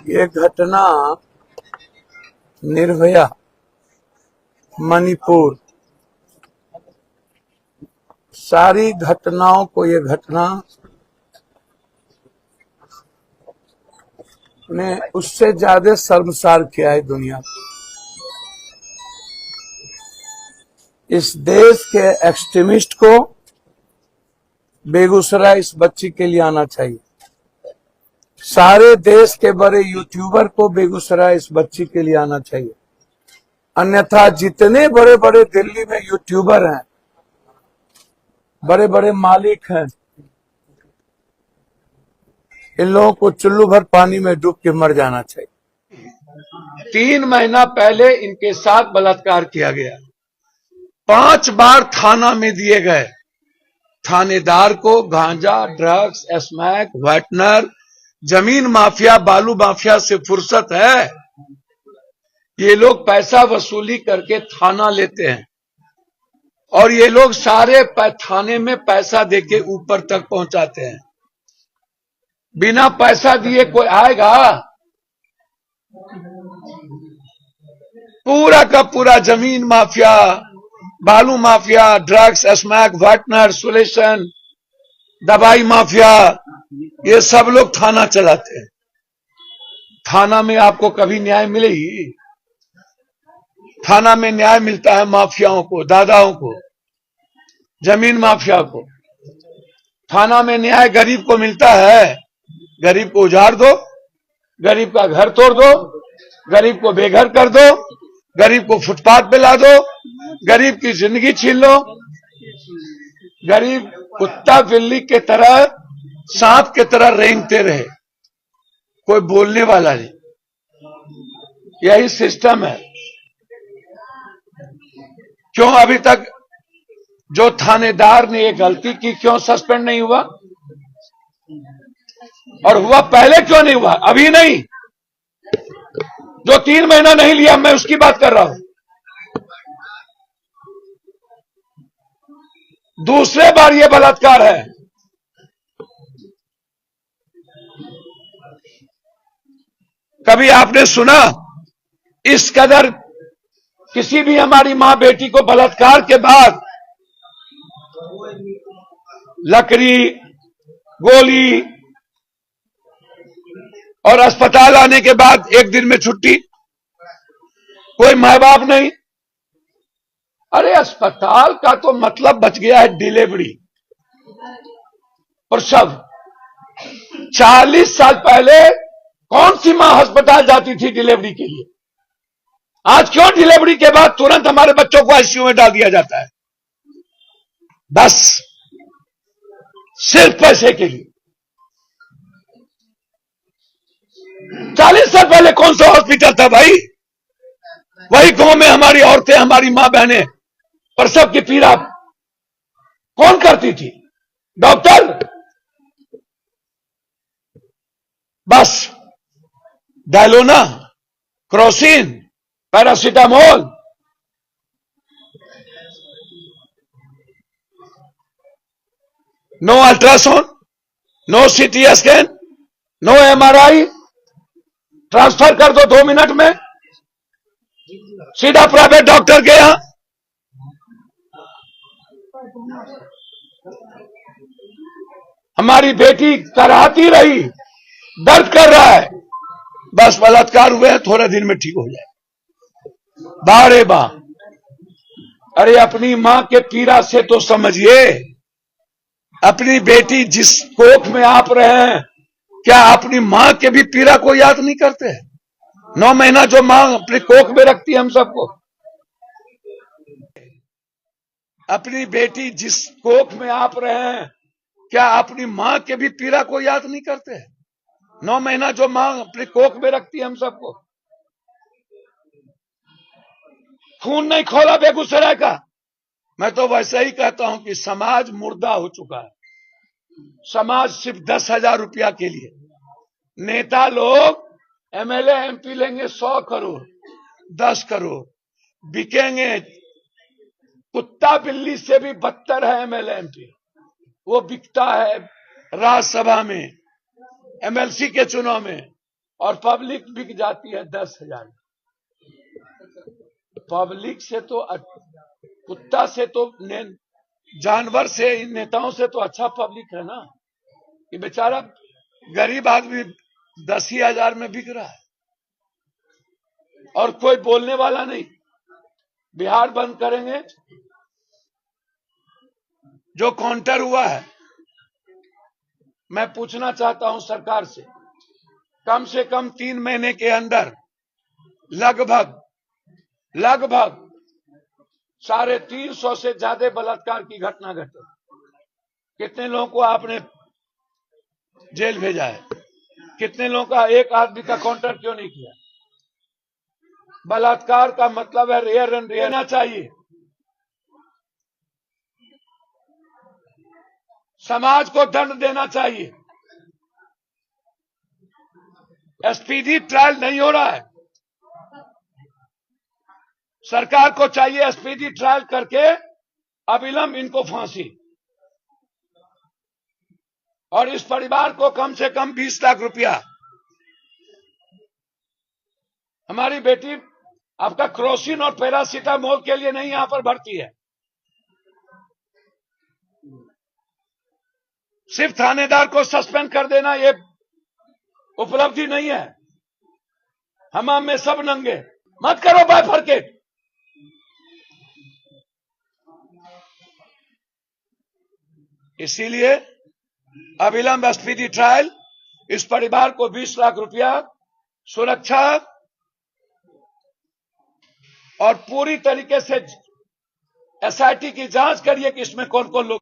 ये घटना निर्भया मणिपुर, सारी घटनाओं को ये घटना ने उससे ज्यादा शर्मसार किया है दुनिया को। इस देश के एक्सट्रीमिस्ट को बेगूसराय इस बच्ची के लिए आना चाहिए। सारे देश के बड़े यूट्यूबर को बेगूसराय इस बच्ची के लिए आना चाहिए। अन्यथा जितने बड़े बड़े दिल्ली में यूट्यूबर हैं, बड़े बड़े मालिक हैं, इन लोगों को चुल्लू भर पानी में डूब के मर जाना चाहिए। 3 महीना पहले इनके साथ बलात्कार किया गया। 5 बार थाना में दिए गए। थानेदार को गांजा, ड्रग्स, स्मैक, व्हाइटनर, जमीन माफिया, बालू माफिया से फुर्सत है? ये लोग पैसा वसूली करके थाना लेते हैं और ये लोग सारे थाने में पैसा देके ऊपर तक पहुंचाते हैं। बिना पैसा दिए कोई आएगा? पूरा का पूरा जमीन माफिया, बालू mafia, drugs, smack, whitener, solution, दवाई माफिया, ये सब लोग थाना चलाते हैं। थाना में आपको कभी न्याय मिलेगी? थाना में न्याय मिलता है माफियाओं को, दादाओं को, जमीन माफिया को। थाना में न्याय गरीब को मिलता है? गरीब को उजाड़ दो, गरीब का घर तोड़ दो, गरीब को बेघर कर दो, गरीब को फुटपाथ पे ला दो, गरीब की जिंदगी छीन लो। गरीब कुत्ता बिल्ली के तरह, सांप के तरह रेंगते रहे, कोई बोलने वाला नहीं। यही सिस्टम है। क्यों अभी तक जो थानेदार ने ये गलती की, क्यों सस्पेंड नहीं हुआ? और हुआ पहले क्यों नहीं हुआ? अभी नहीं, जो 3 महीना नहीं लिया, मैं उसकी बात कर रहा हूं। दूसरे बार ये बलात्कार है। कभी आपने सुना इस कदर किसी भी हमारी मां बेटी को बलात्कार के बाद लकड़ी, गोली और अस्पताल आने के बाद 1 दिन में छुट्टी? कोई माँ बाप नहीं। अरे अस्पताल का तो मतलब बच गया है डिलीवरी, प्रसव। 40 साल पहले कौन सी मां अस्पताल जाती थी डिलीवरी के लिए? आज क्यों डिलीवरी के बाद तुरंत हमारे बच्चों को आईसीयू में डाल दिया जाता है? बस सिर्फ पैसे के लिए। 40 साल पहले कौन सा हॉस्पिटल था भाई? वही गांव में हमारी औरतें, हमारी मां बहनें प्रसव की पीड़ा कौन करती थी? डॉक्टर। बस डायलोना, Crocin, paracetamol. No ultrasound, no CT scan, no MRI. Transfer कर दो 2 मिनट में, सीधा प्राइवेट डॉक्टर के यहां। हमारी बेटी कराती रही, दर्द कर रहा है, बस बलात्कार हुए हैं, थोड़े दिन में ठीक हो जाए। बारे बा। अरे अपनी मां के पीड़ा से तो समझिए। अपनी बेटी जिस कोख में आप रहे हैं, क्या अपनी मां के भी पीड़ा को याद नहीं करते? 9 महीना जो मां अपने कोख में रखती है हम सबको। अपनी बेटी जिस कोख में आप रहे हैं, क्या अपनी मां के भी पीड़ा को याद नहीं करते? 9 महीना जो मां अपने कोख में रखती है हम सबको। खून नहीं खोला बेगूसराय का। मैं तो वैसे ही कहता हूं कि समाज मुर्दा हो चुका है। समाज सिर्फ 10,000 रुपया के लिए। नेता लोग एमएलए एमपी लेंगे 100 करोड़, 10 करोड़, बिकेंगे। कुत्ता बिल्ली से भी बदतर है एमएलए एमपी। वो बिकता है राज्यसभा में, एमएलसी के चुनाव में। और पब्लिक बिक जाती है 10,000। पब्लिक से तो कुत्ता से तो जानवर से, इन नेताओं से तो अच्छा पब्लिक है ना। ये बेचारा गरीब आदमी 10,000 में बिक रहा है और कोई बोलने वाला नहीं। बिहार बंद करेंगे। जो काउंटर हुआ है, मैं पूछना चाहता हूं सरकार से कम 3 महीने के अंदर लगभग 350 से ज्यादा बलात्कार की घटना घटे। कितने लोगों को आपने जेल भेजा है? कितने लोगों का एक आदमी का काउंटर क्यों नहीं किया? बलात्कार का मतलब है रेयर एंड रेयर ना चाहिए। समाज को दंड देना चाहिए। स्पीडी ट्रायल नहीं हो रहा है। सरकार को चाहिए स्पीडी ट्रायल करके अविलंब इनको फांसी, और इस परिवार को कम से कम 20 लाख रुपया। हमारी बेटी आपका क्रोसिन और पैरासीटामोल के लिए नहीं यहां पर भर्ती है। सिर्फ थानेदार को सस्पेंड कर देना ये उपलब्धि नहीं है। हमाम में सब नंगे। मत करो बाइफरकेट। इसीलिए अविलंब स्पीडी ट्रायल, इस परिवार को 20 लाख रुपया, सुरक्षा और पूरी तरीके से एसआईटी की जांच करिए कि इसमें कौन कौन लोग